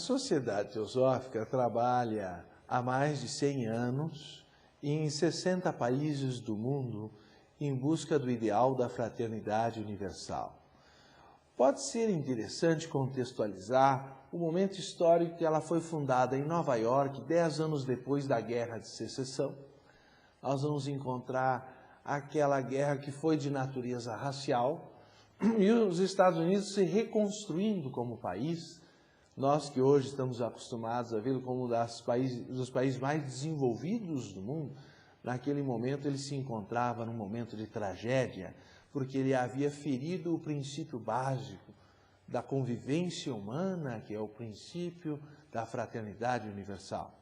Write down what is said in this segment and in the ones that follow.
Sociedade Teosófica trabalha há mais de 100 anos em 60 países do mundo em busca do ideal da fraternidade universal. Pode ser interessante contextualizar o momento histórico que ela foi fundada em Nova York, 10 anos depois da Guerra de Secessão. Nós vamos encontrar aquela guerra que foi de natureza racial e os Estados Unidos se reconstruindo como país. Nós que hoje estamos acostumados a vê-lo como um dos países mais desenvolvidos do mundo, naquele momento ele se encontrava num momento de tragédia, porque ele havia ferido o princípio básico da convivência humana, que é o princípio da fraternidade universal.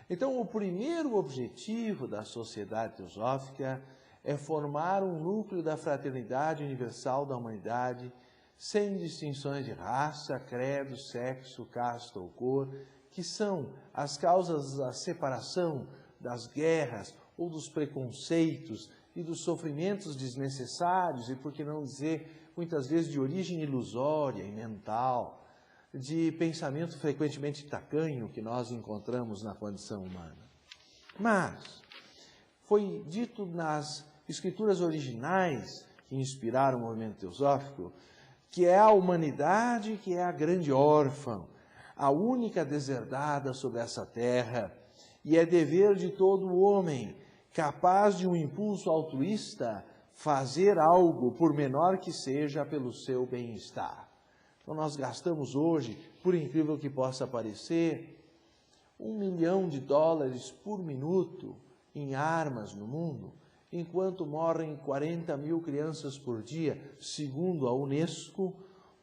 Então, o primeiro objetivo da Sociedade Teosófica é formar um núcleo da fraternidade universal da humanidade, sem distinções de raça, credo, sexo, casta ou cor, que são as causas da separação, das guerras ou dos preconceitos e dos sofrimentos desnecessários e, por que não dizer, muitas vezes de origem ilusória e mental, de pensamento frequentemente tacanho que nós encontramos na condição humana. Mas foi dito nas escrituras originais que inspiraram o movimento teosófico que é a humanidade que é a grande órfã, a única deserdada sobre essa terra, e é dever de todo homem, capaz de um impulso altruísta, fazer algo, por menor que seja, pelo seu bem-estar. Então nós gastamos hoje, por incrível que possa parecer, $1 milhão por minuto em armas no mundo, enquanto morrem 40 mil crianças por dia, segundo a Unesco,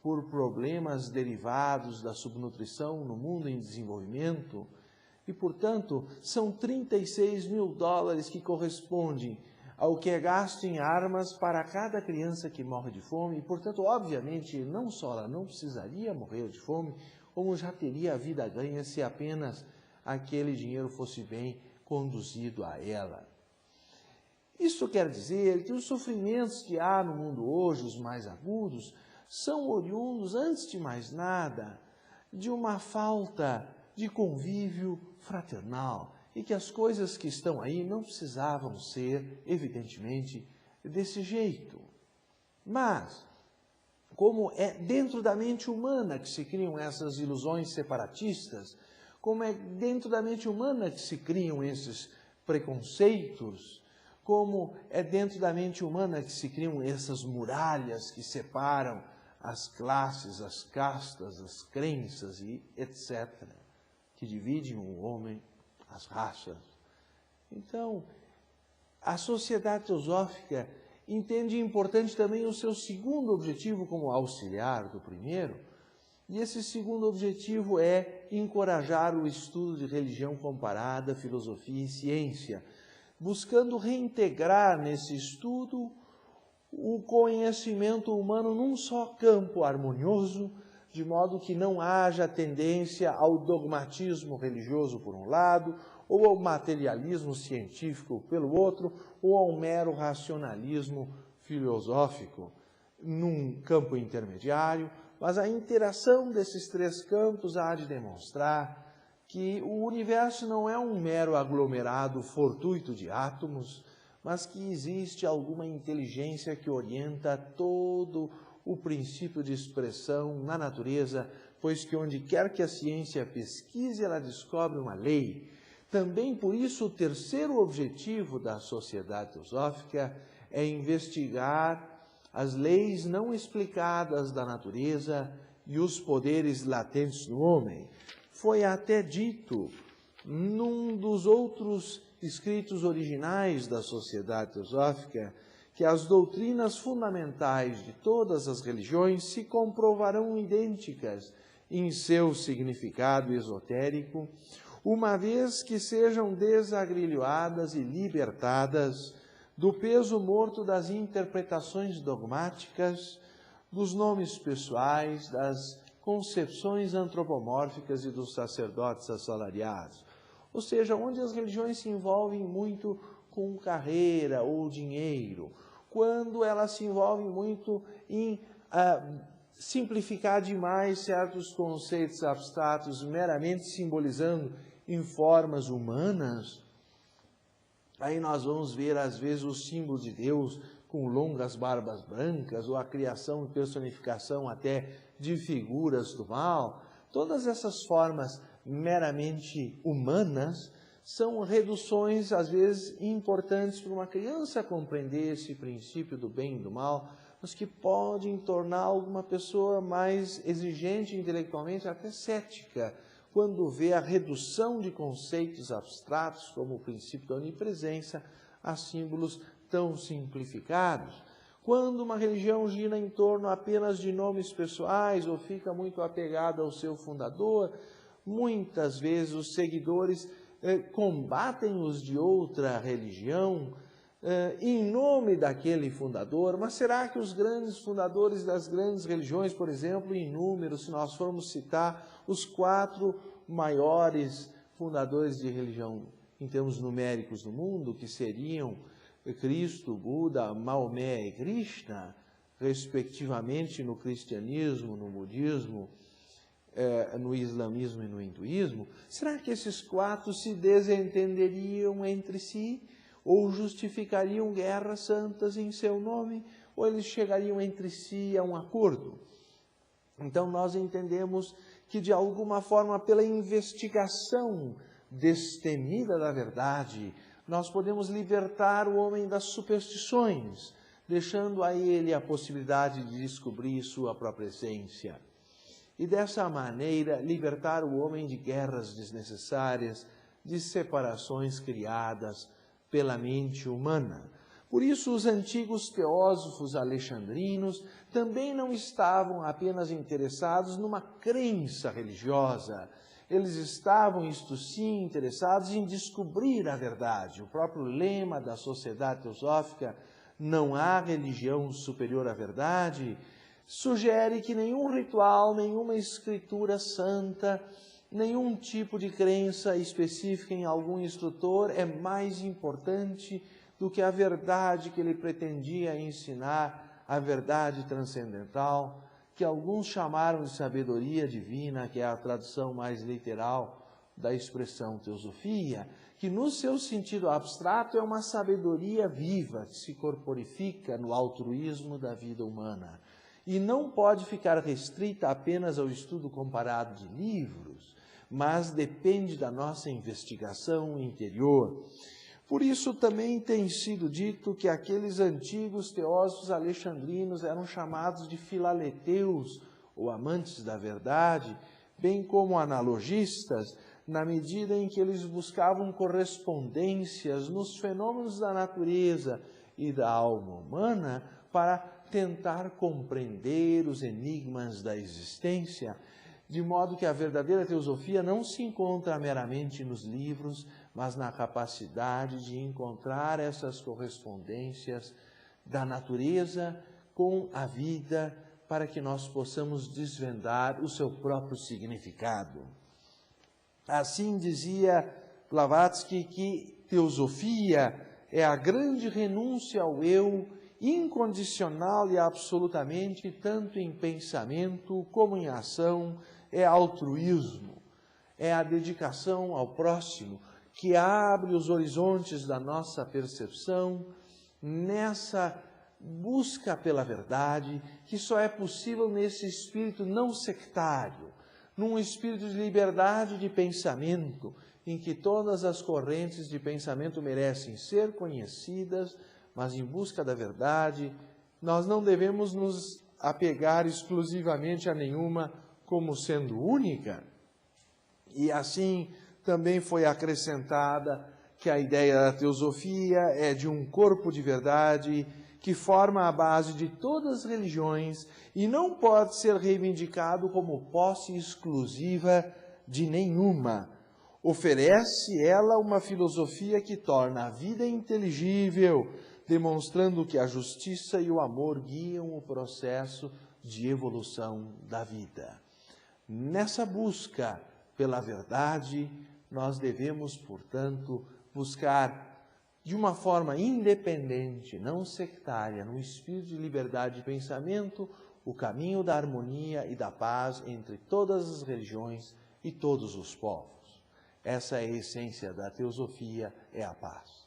por problemas derivados da subnutrição no mundo em desenvolvimento. E, portanto, são $36 mil que correspondem ao que é gasto em armas para cada criança que morre de fome. E, portanto, obviamente, não só ela não precisaria morrer de fome, como já teria a vida ganha se apenas aquele dinheiro fosse bem conduzido a ela. Isso quer dizer que os sofrimentos que há no mundo hoje, os mais agudos, são oriundos, antes de mais nada, de uma falta de convívio fraternal e que as coisas que estão aí não precisavam ser, evidentemente, desse jeito. Mas, como é dentro da mente humana que se criam essas ilusões separatistas, como é dentro da mente humana que se criam esses preconceitos, como é dentro da mente humana que se criam essas muralhas que separam as classes, as castas, as crenças e etc., que dividem o homem, as raças. Então, a Sociedade Teosófica entende importante também o seu segundo objetivo como auxiliar do primeiro, e esse segundo objetivo é encorajar o estudo de religião comparada, filosofia e ciência, buscando reintegrar nesse estudo o conhecimento humano num só campo harmonioso, de modo que não haja tendência ao dogmatismo religioso por um lado, ou ao materialismo científico pelo outro, ou ao mero racionalismo filosófico num campo intermediário, mas a interação desses três campos há de demonstrar que o universo não é um mero aglomerado fortuito de átomos, mas que existe alguma inteligência que orienta todo o princípio de expressão na natureza, pois que onde quer que a ciência pesquise, ela descobre uma lei. Também por isso o terceiro objetivo da Sociedade Teosófica é investigar as leis não explicadas da natureza e os poderes latentes do homem. Foi até dito num dos outros escritos originais da Sociedade Teosófica que as doutrinas fundamentais de todas as religiões se comprovarão idênticas em seu significado esotérico, uma vez que sejam desagrilhoadas e libertadas do peso morto das interpretações dogmáticas, dos nomes pessoais, das concepções antropomórficas e dos sacerdotes assalariados. Ou seja, onde as religiões se envolvem muito com carreira ou dinheiro, quando elas se envolvem muito em simplificar demais certos conceitos abstratos, meramente simbolizando em formas humanas, aí nós vamos ver, às vezes, o símbolo de Deus com longas barbas brancas, ou a criação e personificação até de figuras do mal. Todas essas formas meramente humanas são reduções, às vezes, importantes para uma criança compreender esse princípio do bem e do mal, mas que podem tornar alguma pessoa mais exigente intelectualmente, até cética, quando vê a redução de conceitos abstratos, como o princípio da onipresença, a símbolos tão simplificados. Quando uma religião gira em torno apenas de nomes pessoais ou fica muito apegada ao seu fundador, muitas vezes os seguidores combatem os de outra religião em nome daquele fundador. Mas será que os grandes fundadores das grandes religiões, por exemplo, em número, se nós formos citar os 4 maiores fundadores de religião em termos numéricos no mundo, que seriam Cristo, Buda, Maomé e Krishna, respectivamente no cristianismo, no budismo, no islamismo e no hinduísmo, será que esses 4 se desentenderiam entre si? Ou justificariam guerras santas em seu nome? Ou eles chegariam entre si a um acordo? Então nós entendemos que, de alguma forma, pela investigação destemida da verdade, nós podemos libertar o homem das superstições, deixando a ele a possibilidade de descobrir sua própria essência. E dessa maneira, libertar o homem de guerras desnecessárias, de separações criadas pela mente humana. Por isso, os antigos teósofos alexandrinos também não estavam apenas interessados numa crença religiosa. Eles estavam, isto sim, interessados em descobrir a verdade. O próprio lema da Sociedade Teosófica, não há religião superior à verdade, sugere que nenhum ritual, nenhuma escritura santa, nenhum tipo de crença específica em algum instrutor é mais importante do que a verdade que ele pretendia ensinar, a verdade transcendental, que alguns chamaram de sabedoria divina, que é a tradução mais literal da expressão teosofia, que no seu sentido abstrato é uma sabedoria viva, que se corporifica no altruísmo da vida humana. E não pode ficar restrita apenas ao estudo comparado de livros, mas depende da nossa investigação interior. Por isso também tem sido dito que aqueles antigos teósofos alexandrinos eram chamados de filaleteus, ou amantes da verdade, bem como analogistas, na medida em que eles buscavam correspondências nos fenômenos da natureza e da alma humana para tentar compreender os enigmas da existência, de modo que a verdadeira teosofia não se encontra meramente nos livros, mas na capacidade de encontrar essas correspondências da natureza com a vida, para que nós possamos desvendar o seu próprio significado. Assim dizia Blavatsky que teosofia é a grande renúncia ao eu, incondicional e absolutamente, tanto em pensamento como em ação, é altruísmo, é a dedicação ao próximo, que abre os horizontes da nossa percepção nessa busca pela verdade, que só é possível nesse espírito não sectário, num espírito de liberdade de pensamento, em que todas as correntes de pensamento merecem ser conhecidas, mas em busca da verdade, nós não devemos nos apegar exclusivamente a nenhuma como sendo única. E assim também foi acrescentada que a ideia da teosofia é de um corpo de verdade que forma a base de todas as religiões e não pode ser reivindicado como posse exclusiva de nenhuma. Oferece ela uma filosofia que torna a vida inteligível, demonstrando que a justiça e o amor guiam o processo de evolução da vida. Nessa busca pela verdade, nós devemos, portanto, buscar de uma forma independente, não sectária, num espírito de liberdade de pensamento, o caminho da harmonia e da paz entre todas as religiões e todos os povos. Essa é a essência da teosofia, é a paz.